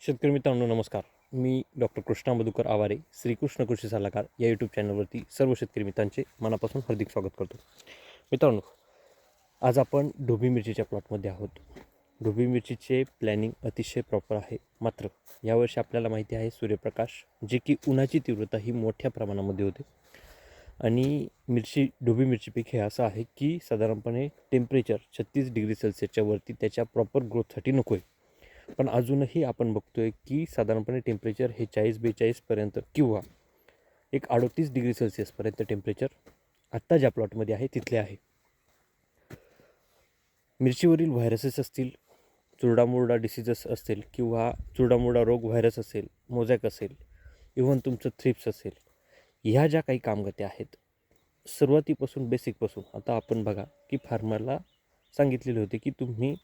शेतकरी मित्रांनो नमस्कार. मी डॉक्टर कृष्णा मधुकर आवारे, श्रीकृष्ण कृषी सल्लागार या यूट्यूब चॅनलवरती सर्व शेतकरी मित्रांचे मनापासून हार्दिक स्वागत करतो. मित्रांनो, आज आपण ढोबळी मिरचीच्या प्लॉटमध्ये आहोत. ढोबळी मिरचीचे प्लॅनिंग अतिशय प्रॉपर आहे. मात्र यावर्षी आपल्याला माहिती आहे सूर्यप्रकाश जे की उन्हाची तीव्रता ही मोठ्या प्रमाणामध्ये होते आणि ढोबळी मिरची पीक हे असं आहे की साधारणपणे टेम्परेचर 36 डिग्री सेल्सिअसच्या वरती त्याच्या प्रॉपर ग्रोथसाठी नको आहे. पण अजूनही आपण बघतोय की साधारणपणे टेम्परेचर हे 40-42पर्यंत किंवा एक 38 डिग्री सेल्सिअसपर्यंत टेम्परेचर आत्ता ज्या प्लॉटमध्ये आहे तिथले आहे. मिरचीवरील व्हायरसेस असतील, चुरडामुरडा डिसीजेस असतील किंवा चुरडामुरडा रोग व्हायरस असेल, मोझॅक असेल, इव्हन तुमचं थ्रिप्स असेल, ह्या ज्या काही कामगती आहेत सुरुवातीपासून बेसिकपासून आता आपण बघा की फार्मरला सांगितलेले होते की तुम्ही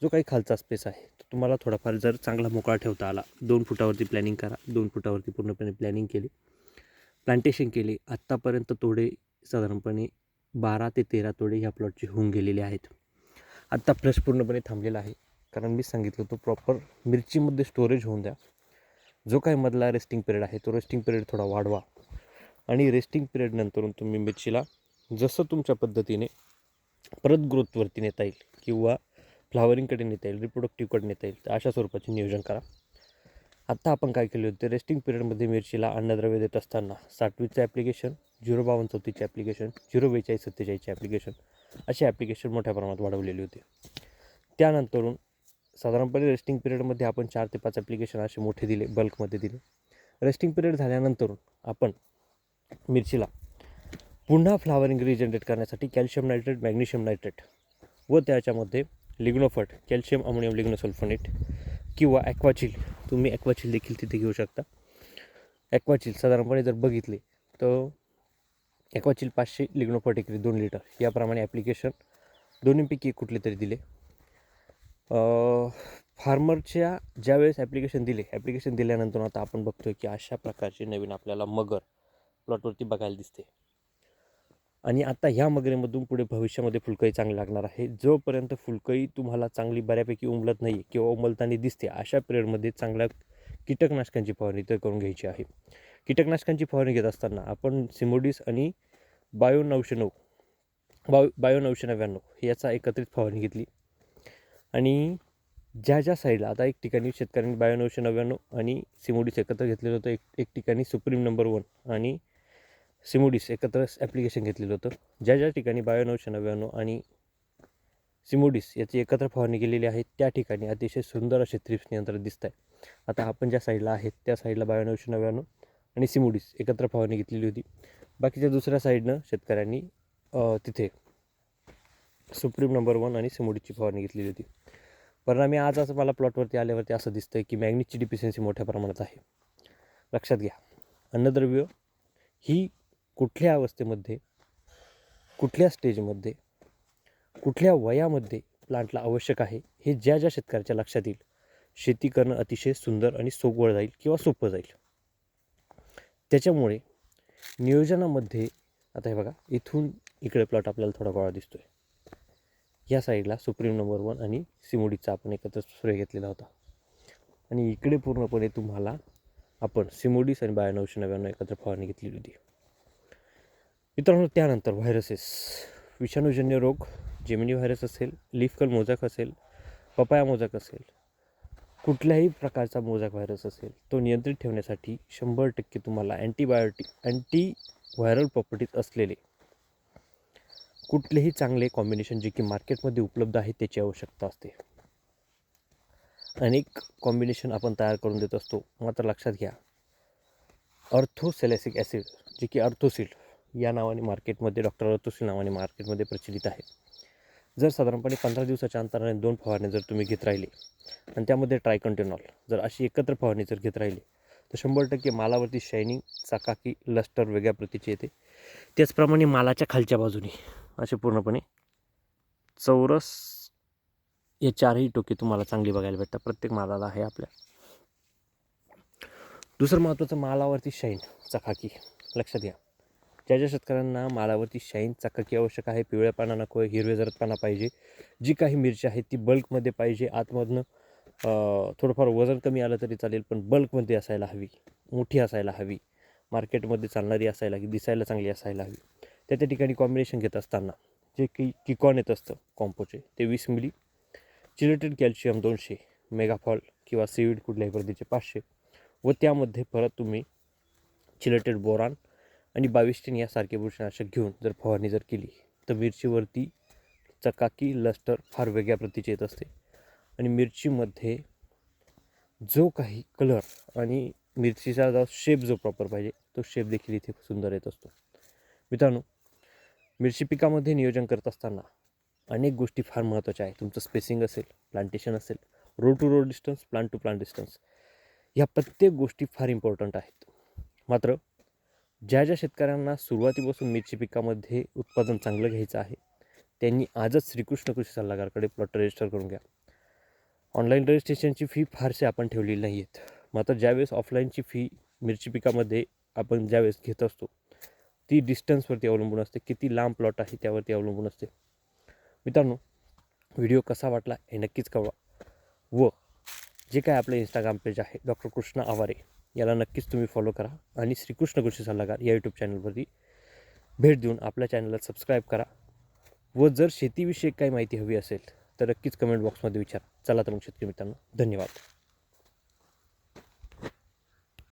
जो काही खालचा स्पेस आहे तो तुम्हाला थोडाफार जर चांगला मोकळा ठेवता आला 2 फुटावरती प्लॅनिंग करा. 2 फुटावरती पूर्णपणे प्लॅनिंग केली, प्लांटेशन केली. आत्तापर्यंत तोडे साधारणपणे 12 ते 13 तोडे ह्या प्लॉटचे होऊन गेलेले आहेत. आत्ता फ्लश पूर्णपणे थांबलेला आहे कारण मी सांगितलं तो प्रॉपर मिरचीमध्ये स्टोरेज होऊन द्या. जो काही मधला रेस्टिंग पिरियड आहे तो रेस्टिंग पिरियड थोडा वाढवा आणि रेस्टिंग पिरियडनंतरून तुम्ही मिरचीला जसं तुमच्या पद्धतीने परत ग्रोथवरती नेता येईल किंवा फ्लावरिंगकडे नेता येईल, रिप्रोडक्टिव्हकडे नेता येईल तर अशा स्वरूपाचे नियोजन करा. आत्ता आपण काय केले होते, रेस्टिंग पिरियडमध्ये मिरचीला अन्नद्रव्य देत असताना 60चं ॲप्लिकेशन, 05234चे ॲप्लिकेशन, 04247चे ॲप्लिकेशन असे ॲप्लिकेशन मोठ्या प्रमाणात वाढवलेले होते. त्यानंतरून साधारणपणे रेस्टिंग पिरियडमध्ये आपण 4 ते 5 ॲप्लिकेशन असे मोठे दिले, बल्कमध्ये दिले. रेस्टिंग पिरियड झाल्यानंतरून आपण मिरचीला पुन्हा फ्लावरिंग रिजनरेट करण्यासाठी कॅल्शियम नायट्रेट, मॅग्नेशियम नायट्रेट व त्याच्यामध्ये लिग्नोफट, कॅल्शियम अमोनियम लिग्नोसल्फोनेट किंवा ॲक्वाचिल, तुम्ही ॲक्वाचिल देखील तिथे घेऊ शकता. ॲक्वाचिल साधारणपणे जर बघितले तर ॲक्वाचिल 500, लिग्नोफट एकरी 2 लिटर याप्रमाणे ॲप्लिकेशन दोन्हीपैकी कुठले तरी दिले. फार्मरच्या ज्यावेळेस ॲप्लिकेशन दिल्यानंतर आता आपण बघतोय की अशा प्रकारचे नवीन आपल्याला मगर प्लॉटवरती बघायला दिसते आणि आता ह्या मगरीमधून पुढे भविष्यामध्ये फुलकळी चांगली लागणार आहे. जोपर्यंत फुलकळी तुम्हाला चांगली बऱ्यापैकी उमलत नाही किंवा उमलताना दिसते अशा पिरियडमध्ये चांगल्या कीटकनाशकांची फवारणी तर करून घ्यायची आहे. कीटकनाशकांची फवारणी घेत असताना आपण सिमोडिस आणि बायो 999 याचा एकत्रित फवारणी घेतली आणि ज्या साईडला आता एक ठिकाणी शेतकऱ्यांनी बायो 999 आणि सिमोडिस एकत्र घेतलेलं होतं, एक ठिकाणी सुप्रीम नंबर 1 आणि सिमोडिस एकत्र ॲप्लिकेशन घेतलेलं होतं. ज्या ठिकाणी बायो 999 आणि सिमोडिस याची एकत्र फवारणी केलेली आहे त्या ठिकाणी अतिशय सुंदर असे थ्रिप्स नियंत्रण दिसत आहे. आता आपण ज्या साईडला आहेत त्या साईडला बायो 999 आणि सिमोडिस एकत्र फवारणी घेतलेली होती. बाकीच्या दुसऱ्या साईडनं शेतकऱ्यांनी तिथे सुप्रीम नंबर 1 आणि सिमोडिसची फवारणी घेतलेली होती. परिणामी आज असं मला प्लॉटवरती आल्यावरती असं दिसतं आहे की मॅग्नीजची डिफिशियन्सी मोठ्या प्रमाणात आहे. लक्षात घ्या, अन्नद्रव्य ही कुठल्या अवस्थेमध्ये, कुठल्या स्टेजमध्ये, कुठल्या वयामध्ये प्लांटला आवश्यक आहे हे ज्या शेतकऱ्याच्या लक्षात येईल शेती करणं अतिशय सुंदर आणि सोपं जाईल किंवा सोपं जाईल. त्याच्यामुळे नियोजनामध्ये आता हे बघा, इथून इकडे प्लॉट आपल्याला थोडा गोळा दिसतो आहे. या साईडला सुप्रीम नंबर 1 आणि सिमोडिसचा आपण एकत्र स्प्रे घेतलेला होता आणि इकडे पूर्णपणे तुम्हाला आपण सिमोडिस आणि बायो 999 एकत्र फवारणी घेतलेली होती. मित्रांनो, त्यानंतर व्हायरसेस, विषाणूजन्य रोग, जेमिनी व्हायरस असेल, लीफ कर्ल मोझॅक असेल, पपाया मोझॅक असेल, कुठल्याही प्रकारचा मोझॅक व्हायरस असेल तो नियंत्रित ठेवण्यासाठी 100% तुम्हाला अँटी व्हायरल प्रॉपर्टीज असलेले कुठलेही चांगले कॉम्बिनेशन जे की मार्केटमध्ये उपलब्ध आहे त्याची आवश्यकता असते. अनेक कॉम्बिनेशन आपण तयार करून देत असतो. मात्र लक्षात घ्या, अर्थोसॅलिसिक ॲसिड जे की अर्थोसिल या नावाने मार्केटमध्ये, डॉक्टर अर्थोसिल नावाने मार्केटमध्ये प्रचलित आहे. जर साधारणपणे 15 दिवसाच्या अंतराने 2 फवारणी जर तुम्ही घेत राहिले आणि त्यामध्ये ट्रायकंटिनॉल जर अशी एकत्र फवारणी जर घेत राहिली तर 100% मालावरती शायनिंग, चकाकी, लस्टर वेगळ्या प्रतीचे येते. त्याचप्रमाणे मालाच्या खालच्या बाजूने असे पूर्णपणे चौरस हे 4ही टोके तुम्हाला चांगली बघायला भेटतात प्रत्येक मालाला आहे आपल्या. दुसरं महत्त्वाचं, मालावरती शाईन, चकाकी. लक्षात घ्या, ज्या शेतकऱ्यांना मालावरती शाईन, चकाकी आवश्यक आहे, पिवळ्या पाना नको आहे, हिरवे जरद पाना पाहिजे, जी काही मिरची आहे ती बल्कमध्ये पाहिजे, आतमधनं थोडंफार वजन कमी आलं तरी चालेल, पण बल्कमध्ये असायला हवी, मोठी असायला हवी, मार्केटमध्ये चालणारी असायला हवी, दिसायला चांगली असायला हवी. त्या ठिकाणी कॉम्बिनेशन घेत असताना जे की किकॉन येत असतं कॉम्पोचे, ते 20 मिली, चिलेटेड कॅल्शियम 200, मेगाफॉल किंवा सीवीड कुठल्याही प्रतीचे 500 व त्यामध्ये परत तुम्ही चिलेटेड बोरान आणि 22 यासारखे बुरशीनाशक घेऊन जर फवारणी जर केली तर मिरचीवरती चकाकी लस्टर फार वेगळ्या प्रतीचे येत असते आणि मिरचीमध्ये जो काही कलर आणि मिरचीचा जो शेप जो प्रॉपर पाहिजे तो शेप देखील इथे सुंदर येत असतो. मित्रांनो, मिरची पिकामध्ये नियोजन करत असताना अनेक गोष्टी फार महत्त्वाच्या आहेत. तुमचं स्पेसिंग असेल, प्लांटेशन असेल, row to row distance, plant to plant distance, ह्या प्रत्येक गोष्टी फार इम्पॉर्टंट आहेत. मात्र ज्या शेतकऱ्यांना सुरुवातीपासून मिरची पिकामध्ये उत्पादन चांगलं घ्यायचं आहे त्यांनी आजच श्रीकृष्ण कृषी सल्लागारकडे प्लॉट रजिस्टर करून घ्या. ऑनलाईन रजिस्ट्रेशनची फी फारशी आपण ठेवलेली नाही आहेत. मात्र ज्यावेळेस ऑफलाईनची फी मिरची पिकामध्ये आपण ज्यावेळेस घेत असतो ती डिस्टन्सवरती अवलंबून असते, किती लांब प्लॉट आहे त्यावरती अवलंबून असते. मित्रांनो, व्हिडिओ कसा वाटला हे नक्कीच कळवा व जे काय आपलं इंस्टाग्राम पेज आहे डॉक्टर कृष्णा आवारे याला नक्कीच तुम्ही फॉलो करा आणि श्रीकृष्ण कृषी सल्लागार या यूट्यूब चॅनलवरती भेट देऊन आपल्या चॅनलला सबस्क्राईब करा व जर शेतीविषयी काही माहिती हवी असेल तर नक्कीच कमेंट बॉक्समध्ये विचारा. चला तर मग शेतकरी मित्रांनो, धन्यवाद.